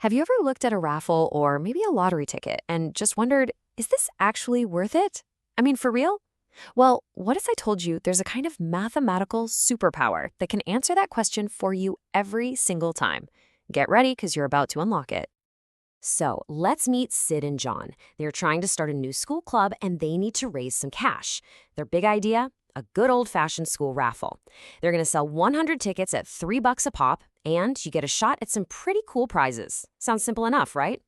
Have you ever looked at a raffle or maybe a lottery ticket and just wondered, is this actually worth it? I mean, for real? Well, what if I told you there's a kind of mathematical superpower that can answer that question for you every single time? Get ready because you're about to unlock it. So let's meet Sid and John. They're trying to start a new school club and they need to raise some cash. Their big idea? A good old-fashioned school raffle. They're going to sell 100 tickets at $3 a pop, and you get a shot at some pretty cool prizes. Sounds simple enough, right?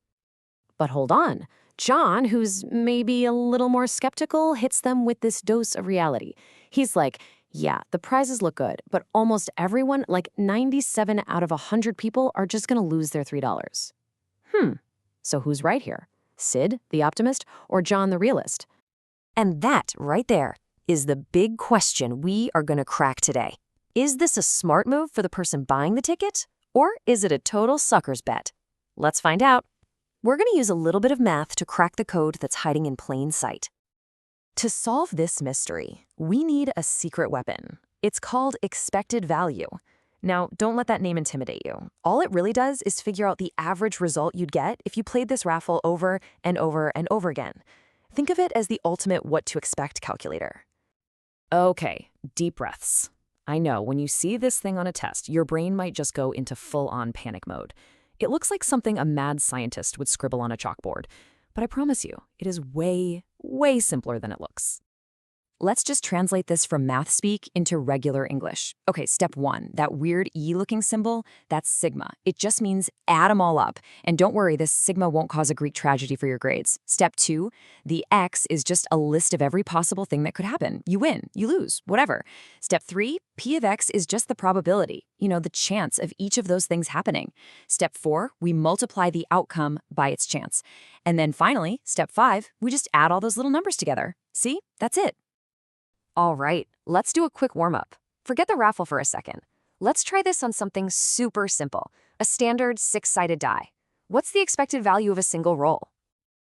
But hold on. John, who's maybe a little more skeptical, hits them with this dose of reality. He's like, yeah, the prizes look good, but almost everyone, like 97 out of 100 people, are just going to lose their $3. Hmm. So who's right here? Sid, the optimist, or John, the realist? And that, right there, is the big question we are going to crack today. Is this a smart move for the person buying the ticket, or is it a total sucker's bet? Let's find out. We're going to use a little bit of math to crack the code that's hiding in plain sight. To solve this mystery, we need a secret weapon. It's called expected value. Now, don't let that name intimidate you. All it really does is figure out the average result you'd get if you played this raffle over and over and over again. Think of it as the ultimate what to expect calculator. Okay, deep breaths. I know, when you see this thing on a test, your brain might just go into full-on panic mode. It looks like something a mad scientist would scribble on a chalkboard. But I promise you, it is way, way simpler than it looks. Let's just translate this from math speak into regular English. Okay, step one, that weird E-looking symbol, that's sigma. It just means add them all up. And don't worry, this sigma won't cause a Greek tragedy for your grades. Step two, the X is just a list of every possible thing that could happen. You win, you lose, whatever. Step three, P of X is just the probability, the chance of each of those things happening. Step four, we multiply the outcome by its chance. And then finally, step five, we just add all those little numbers together. See, that's it. All right, let's do a quick warm-up. Forget the raffle for a second. Let's try this on something super simple, a standard six-sided die. What's the expected value of a single roll?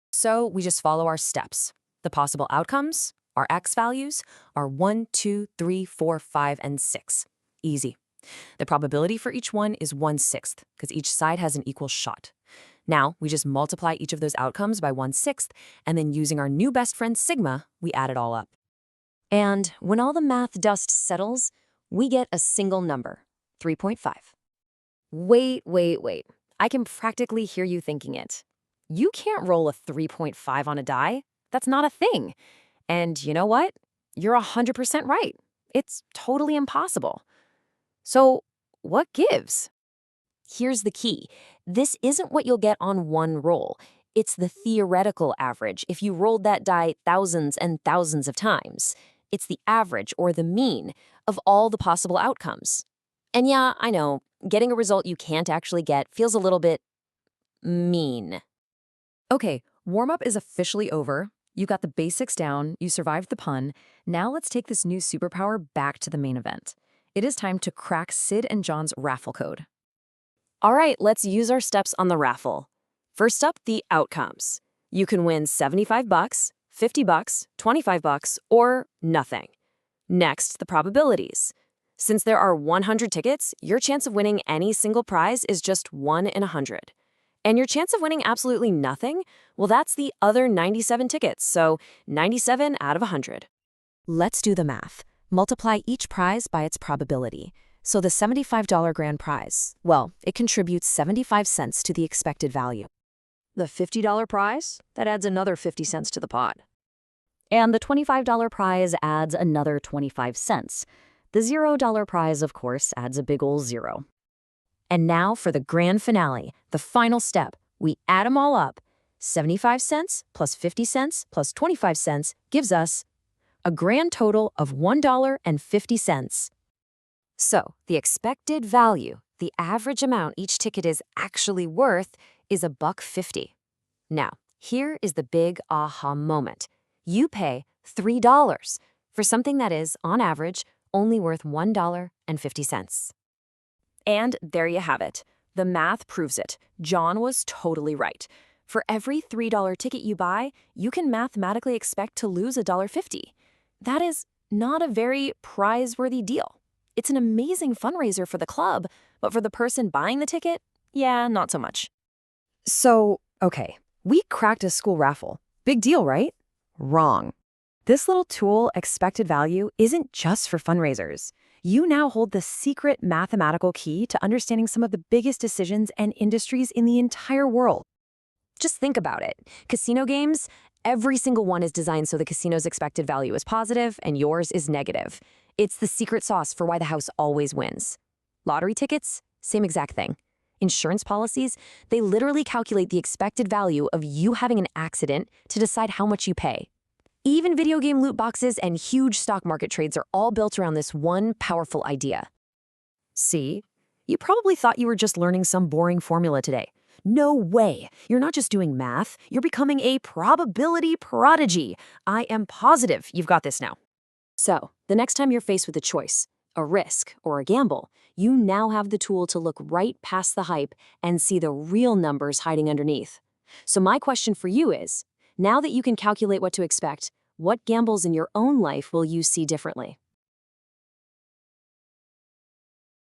So we just follow our steps. The possible outcomes, our X values, are 1, 2, 3, 4, 5, and 6. Easy. The probability for each one is 1/6, because each side has an equal shot. Now, we just multiply each of those outcomes by 1/6, and then using our new best friend sigma, we add it all up. And when all the math dust settles, we get a single number, 3.5. Wait. I can practically hear you thinking it. You can't roll a 3.5 on a die. That's not a thing. And you know what? You're 100% right. It's totally impossible. So what gives? Here's the key. This isn't what you'll get on one roll. It's the theoretical average if you rolled that die thousands and thousands of times. It's the average, or the mean, of all the possible outcomes. And yeah, I know, getting a result you can't actually get feels a little bit mean. Okay, warm-up is officially over. You got the basics down, you survived the pun. Now let's take this new superpower back to the main event. It is time to crack Sid and John's raffle code. All right, let's use our steps on the raffle. First up, the outcomes. You can win $75, $50, $25, or nothing. Next, the probabilities. Since there are 100 tickets, your chance of winning any single prize is just 1 in 100. And your chance of winning absolutely nothing, well, that's the other 97 tickets, so 97 out of 100. Let's do the math. Multiply each prize by its probability. So the $75 grand prize, well, it contributes 75 cents to the expected value. The $50 prize, that adds another 50 cents to the pot. And the $25 prize adds another 25 cents. The $0 prize, of course, adds a big ol' zero. And now for the grand finale, the final step. We add them all up. 75 cents plus 50 cents plus 25 cents gives us a grand total of $1.50. So the expected value, the average amount each ticket is actually worth, is $1.50. Now, here is the big aha moment. You pay $3 for something that is, on average, only worth $1.50. And there you have it. The math proves it. John was totally right. For every $3 ticket you buy, you can mathematically expect to lose $1.50. That is not a very prize-worthy deal. It's an amazing fundraiser for the club, but for the person buying the ticket, yeah, not so much. Okay, we cracked a school raffle. Big deal, right? Wrong. This little tool, expected value, isn't just for fundraisers. You now hold the secret mathematical key to understanding some of the biggest decisions and industries in the entire world. Just think about it. Casino games, every single one is designed so the casino's expected value is positive and yours is negative. It's the secret sauce for why the house always wins. Lottery tickets, same exact thing. Insurance policies, they literally calculate the expected value of you having an accident to decide how much you pay. Even video game loot boxes and huge stock market trades are all built around this one powerful idea. See? You probably thought you were just learning some boring formula today. No way. You're not just doing math, you're becoming a probability prodigy. I am positive you've got this now. So, the next time you're faced with a choice, a risk, or a gamble, you now have the tool to look right past the hype and see the real numbers hiding underneath. So my question for you is, now that you can calculate what to expect, what gambles in your own life will you see differently?